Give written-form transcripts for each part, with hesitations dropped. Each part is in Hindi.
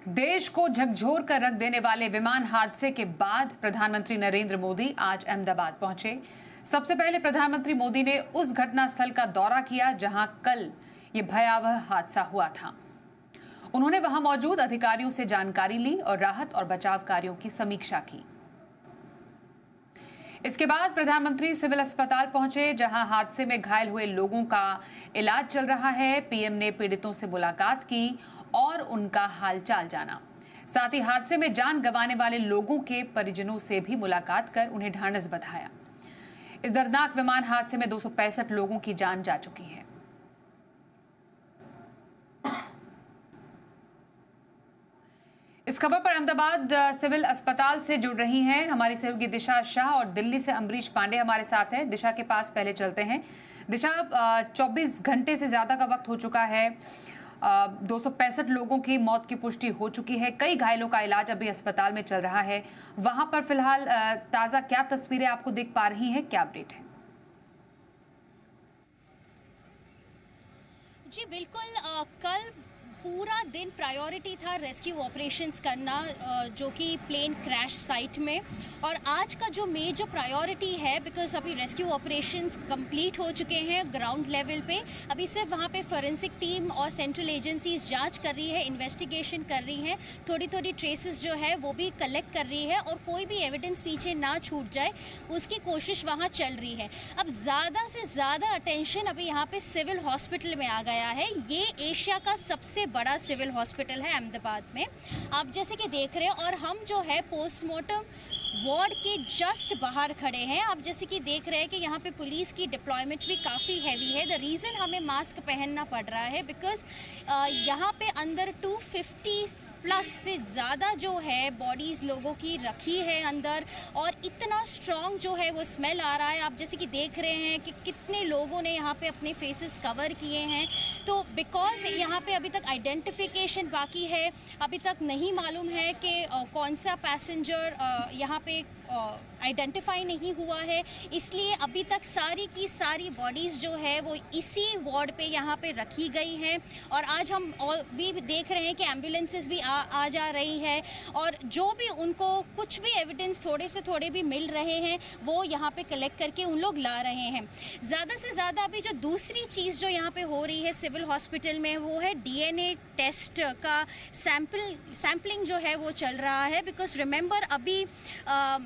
देश को झकझोर कर रख देने वाले विमान हादसे के बाद प्रधानमंत्री नरेंद्र मोदी आज अहमदाबाद पहुंचे। सबसे पहले प्रधानमंत्री मोदी ने उस घटनास्थल का दौरा किया जहां कल ये भयावह हादसा हुआ था। उन्होंने वहां मौजूद अधिकारियों से जानकारी ली और राहत और बचाव कार्यों की समीक्षा की। इसके बाद प्रधानमंत्री सिविल अस्पताल पहुंचे जहां हादसे में घायल हुए लोगों का इलाज चल रहा है। पीएम ने पीड़ितों से मुलाकात की और उनका हालचाल जाना। साथ ही हादसे में जान गंवाने वाले लोगों के परिजनों से भी मुलाकात कर उन्हें ढांढस बंधाया। इस दर्दनाक विमान हादसे में 265 लोगों की जान जा चुकी है। इस खबर पर अहमदाबाद सिविल अस्पताल से जुड़ रही हैं हमारी सहयोगी दिशा शाह और दिल्ली से अमरीश पांडे हमारे साथ हैं। दिशा के पास पहले चलते हैं। दिशा, 24 घंटे से ज्यादा का वक्त हो चुका है। 265 लोगों की मौत की पुष्टि हो चुकी है। कई घायलों का इलाज अभी अस्पताल में चल रहा है। वहां पर फिलहाल ताजा क्या तस्वीरें आपको दिख पा रही हैं, क्या अपडेट है? जी बिल्कुल, कल पूरा दिन प्रायोरिटी था रेस्क्यू ऑपरेशंस करना, जो कि प्लेन क्रैश साइट में। और आज का जो मेजर प्रायोरिटी है, बिकॉज अभी रेस्क्यू ऑपरेशंस कंप्लीट हो चुके हैं ग्राउंड लेवल पे। अभी सिर्फ वहाँ पे फॉरेंसिक टीम और सेंट्रल एजेंसीज जांच कर रही है, इन्वेस्टिगेशन कर रही हैं, थोड़ी थोड़ी ट्रेसेस जो है वो भी कलेक्ट कर रही है और कोई भी एविडेंस पीछे ना छूट जाए उसकी कोशिश वहाँ चल रही है। अब ज़्यादा से ज़्यादा अटेंशन अभी यहाँ पे सिविल हॉस्पिटल में आ गया है। ये एशिया का सबसे बड़ा सिविल हॉस्पिटल है अहमदाबाद में, आप जैसे कि देख रहे हैं। और हम जो है पोस्टमार्टम वार्ड के जस्ट बाहर खड़े हैं। आप जैसे कि देख रहे हैं कि यहाँ पे पुलिस की डिप्लॉयमेंट भी काफ़ी हैवी है। द रीज़न हमें मास्क पहनना पड़ रहा है बिकॉज यहाँ पे अंदर 250 प्लस से ज़्यादा जो है बॉडीज़ लोगों की रखी है अंदर, और इतना स्ट्रॉन्ग जो है वो स्मेल आ रहा है। आप जैसे कि देख रहे हैं कि कितने लोगों ने यहाँ पे अपने फेसेस कवर किए हैं। तो बिकॉज यहाँ पे अभी तक आइडेंटिफिकेशन बाकी है, अभी तक नहीं मालूम है कि कौन सा पैसेंजर यहाँ पे आइडेंटिफाई नहीं हुआ है, इसलिए अभी तक सारी की सारी बॉडीज़ जो है वो इसी वार्ड पे यहाँ पे रखी गई हैं। और आज हम भी देख रहे हैं कि एम्बुलेंसेस भी आ जा रही है, और जो भी उनको कुछ भी एविडेंस थोड़े से थोड़े भी मिल रहे हैं वो यहाँ पे कलेक्ट करके उन लोग ला रहे हैं। ज़्यादा से ज़्यादा अभी जो दूसरी चीज़ जो यहाँ पे हो रही है सिविल हॉस्पिटल में, वो है DNA टेस्ट का सैम्पलिंग जो है वो चल रहा है। बिकॉज रिमेंबर अभी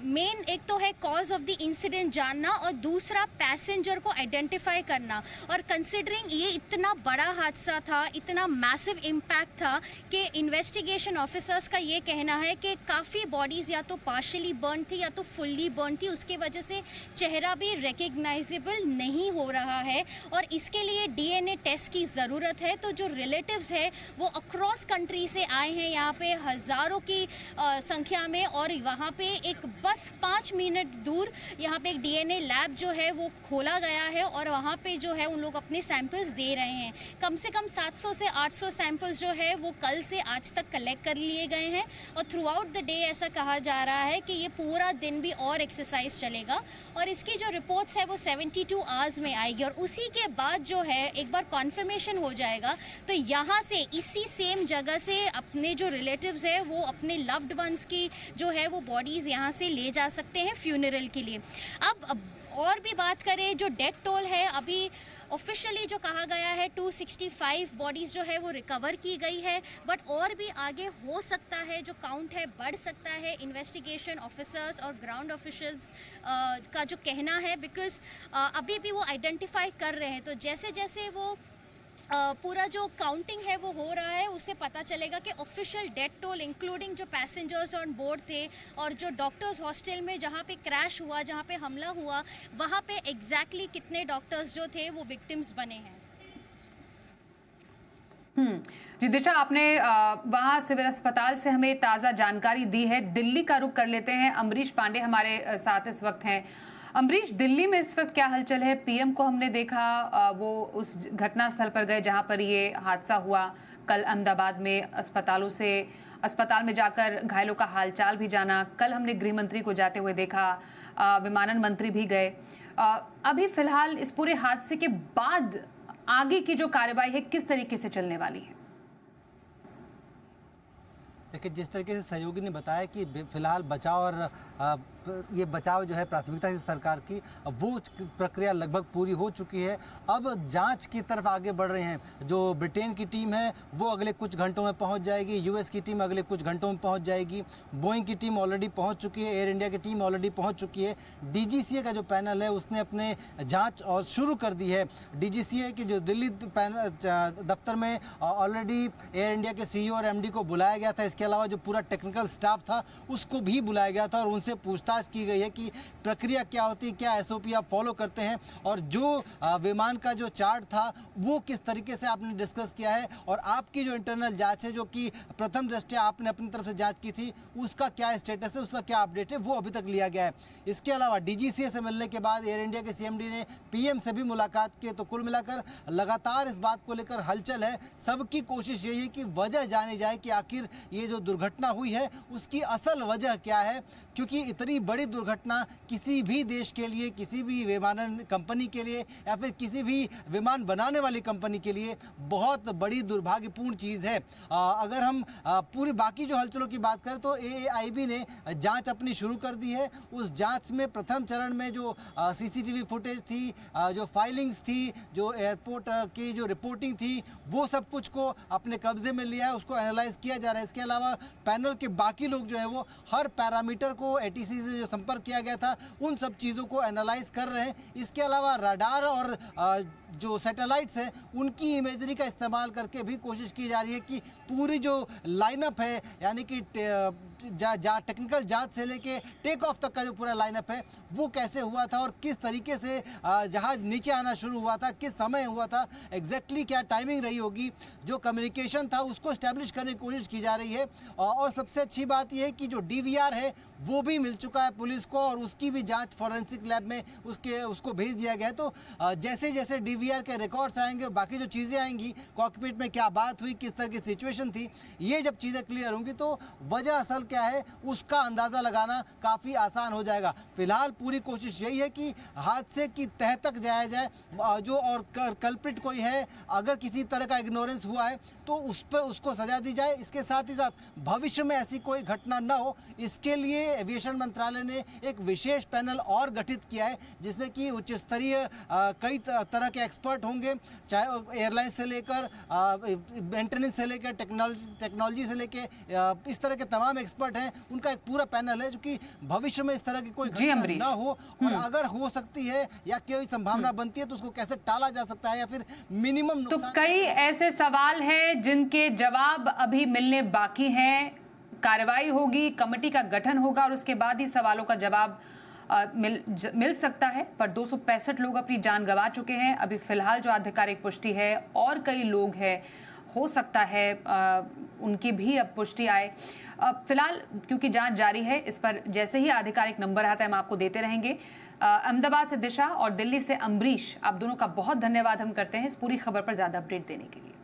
मेन एक तो है कॉज ऑफ द इंसिडेंट जानना और दूसरा पैसेंजर को आइडेंटिफाई करना। और कंसिडरिंग ये इतना बड़ा हादसा था, इतना मैसिव इम्पैक्ट था कि इन्वेस्टिगेशन ऑफिसर्स का ये कहना है कि काफ़ी बॉडीज़ या तो पार्शली बर्न थी या तो फुल्ली बर्न थी, उसके वजह से चेहरा भी रिकग्नाइजेबल नहीं हो रहा है और इसके लिए DNA टेस्ट की ज़रूरत है। तो जो रिलेटिव्स है वो अक्रॉस कंट्री से आए हैं यहाँ पे हज़ारों की संख्या में, और वहाँ पे एक बस 5 मिनट दूर यहाँ पे एक DNA लैब जो है वो खोला गया है और वहाँ पे जो है उन लोग अपने सैंपल्स दे रहे हैं। कम से कम 700 से 800 सैंपल्स जो है वो कल से आज तक कलेक्ट कर लिए गए हैं। और थ्रू आउट द डे ऐसा कहा जा रहा है कि ये पूरा दिन भी और एक्सरसाइज चलेगा और इसकी जो रिपोर्ट्स है वो 72 आवर्स में आएगी। और उसी के बाद जो है एक बार कॉन्फर्मेशन हो जाएगा तो यहाँ से इसी सेम जगह से अपने जो रिलेटिव्स है वो अपने लव्ड वंस की जो है वो बॉडीज़ यहाँ से ले जा सकते हैं फ्यूनरल के लिए। अब और भी बात करें, जो डेथ टोल है अभी ऑफिशियली जो कहा गया है 265 बॉडीज़ जो है वो रिकवर की गई है, बट और भी आगे हो सकता है, जो काउंट है बढ़ सकता है। इन्वेस्टिगेशन ऑफिसर्स और ग्राउंड ऑफिशियल्स का जो कहना है, बिकॉज अभी भी वो आइडेंटिफाई कर रहे हैं। तो जैसे जैसे वो पूरा जो काउंटिंग है वो हो रहा है, उससे पता चलेगा कि ऑफिशियल डेथ टोल इंक्लूडिंग जो पैसेंजर्स ऑन बोर्ड थे और जो डॉक्टर्स हॉस्टल में जहाँ पे क्रैश हुआ, जहाँ पे हमला हुआ, वहाँ पे एग्जैक्टली कितने डॉक्टर्स जो थे वो विक्टिम्स बने हैं। जी दिशा, आपने वहाँ सिविल अस्पताल से हमें ताज़ा जानकारी दी है। दिल्ली का रुख कर लेते हैं। अमरीश पांडे हमारे साथ इस वक्त हैं। अमरीश, दिल्ली में इस वक्त क्या हलचल है? पीएम को हमने देखा, वो उस घटना स्थल पर गए जहां पर ये हादसा हुआ कल अहमदाबाद में। अस्पताल में जाकर घायलों का हालचाल भी जाना। कल हमने गृह मंत्री को जाते हुए देखा, विमानन मंत्री भी गए। अभी फिलहाल इस पूरे हादसे के बाद आगे की जो कार्रवाई है किस तरीके से चलने वाली है? देखिए, जिस तरीके से सहयोगी ने बताया कि फिलहाल बचाव और ये बचाव जो है प्राथमिकता है सरकार की, वो प्रक्रिया लगभग पूरी हो चुकी है। अब जांच की तरफ आगे बढ़ रहे हैं। जो ब्रिटेन की टीम है वो अगले कुछ घंटों में पहुंच जाएगी, यूएस की टीम अगले कुछ घंटों में पहुंच जाएगी, बोइंग की टीम ऑलरेडी पहुंच चुकी है, एयर इंडिया की टीम ऑलरेडी पहुंच चुकी है। डीजीसीए का जो पैनल है उसने अपने जाँच और शुरू कर दी है। डीजीसीए की जो दिल्ली दफ्तर में ऑलरेडी एयर इंडिया के सीईओ और एमडी को बुलाया गया था। इसके अलावा जो पूरा टेक्निकल स्टाफ था उसको भी बुलाया गया था और उनसे पूछताछ की गई है कि प्रक्रिया क्या होती है, क्या एसओपी आप फॉलो करते हैं, और जो विमान का जो चार्ट था वो किस तरीके से आपने डिस्कस किया है, और आपकी जो इंटरनल जांच है जो कि प्रथम दृष्टया आपने अपनी तरफ से जांच की थी उसका क्या स्टेटस है, उसका क्या अपडेट है, वो अभी तक लिया गया है। इसके अलावा डीजीसीए से मिलने के बाद एयर इंडिया के सीएमडी ने पीएम से भी मुलाकात की। तो कुल मिलाकर लगातार इस बात को लेकर हलचल है। सबकी कोशिश यही है कि वजह जानी जाए कि आखिर ये जो दुर्घटना हुई है उसकी असल वजह क्या है, क्योंकि इतनी बड़ी दुर्घटना किसी भी देश के लिए, किसी भी विमानन कंपनी के लिए या फिर किसी भी विमान बनाने वाली कंपनी के लिए बहुत बड़ी दुर्भाग्यपूर्ण चीज़ है। अगर हम पूरी बाकी जो हलचलों की बात करें तो एएआईबी ने जांच अपनी शुरू कर दी है। उस जांच में प्रथम चरण में जो सीसीटीवी फुटेज थी, जो फाइलिंग्स थी, जो एयरपोर्ट की जो रिपोर्टिंग थी, वो सब कुछ को अपने कब्जे में लिया है, उसको एनालाइज किया जा रहा है। इसके अलावा पैनल के बाकी लोग जो है वो हर पैरामीटर को एटीसी से जो संपर्क किया गया था उन सब चीज़ों को एनालाइज कर रहे हैं। इसके अलावा रडार और जो सैटेलाइट्स हैं उनकी इमेजरी का इस्तेमाल करके भी कोशिश की जा रही है कि पूरी जो लाइनअप है, यानी कि टेक्निकल जांच से लेके टेक ऑफ तक का जो पूरा लाइनअप है वो कैसे हुआ था और किस तरीके से जहाज़ नीचे आना शुरू हुआ था, किस समय हुआ था, एग्जैक्टली क्या टाइमिंग रही होगी, जो कम्युनिकेशन था उसको इस्टेब्लिश करने की कोशिश की जा रही है। और सबसे अच्छी बात यह है कि जो डीवीआर है वो भी मिल चुका है पुलिस को और उसकी भी जांच फॉरेंसिक लैब में उसको भेज दिया गया है। तो जैसे जैसे डीवीआर के रिकॉर्ड्स आएंगे, बाकी जो चीज़ें आएंगी, कॉकपिट में क्या बात हुई, किस तरह की सिचुएशन थी, ये जब चीज़ें क्लियर होंगी तो वजह असल क्या है उसका अंदाज़ा लगाना काफ़ी आसान हो जाएगा। फिलहाल पूरी कोशिश यही है कि हादसे की तह तक जाया जाए, जो और कल्प्रिट कोई है, अगर किसी तरह का इग्नोरेंस हुआ है तो उस पर उसको सजा दी जाए। इसके साथ ही साथ भविष्य में ऐसी कोई घटना न हो, इसके लिए एविएशन मंत्रालय ने एक विशेष पैनल और गठित किया है जिसमें कि उच्च स्तरीय कई तरह के एक्सपर्ट होंगे, चाहे एयरलाइन से लेकर मेंटेनेंस से लेकर टेक्नोलॉजी से लेकर इस तरह के तमाम एक्सपर्ट हैं। उनका एक पूरा पैनल है जो कि भविष्य में इस तरह की कोई घटना न हो, और अगर हो सकती है या कोई संभावना बनती है तो उसको कैसे टाला जा सकता है या फिर मिनिमम तो कई ऐसे सवाल हैं जिनके जवाब अभी मिलने बाकी हैं। कार्रवाई होगी, कमेटी का गठन होगा और उसके बाद ही सवालों का जवाब मिल सकता है। पर 265 लोग अपनी जान गंवा चुके हैं। अभी फिलहाल जो आधिकारिक पुष्टि है और कई लोग हैं, हो सकता है उनकी भी अब पुष्टि आए। फिलहाल क्योंकि जांच जारी है, इस पर जैसे ही आधिकारिक नंबर आता है हम आपको देते रहेंगे। अहमदाबाद से दिशा और दिल्ली से अम्बरीश, आप दोनों का बहुत धन्यवाद हम करते हैं इस पूरी खबर पर ज्यादा अपडेट देने के लिए।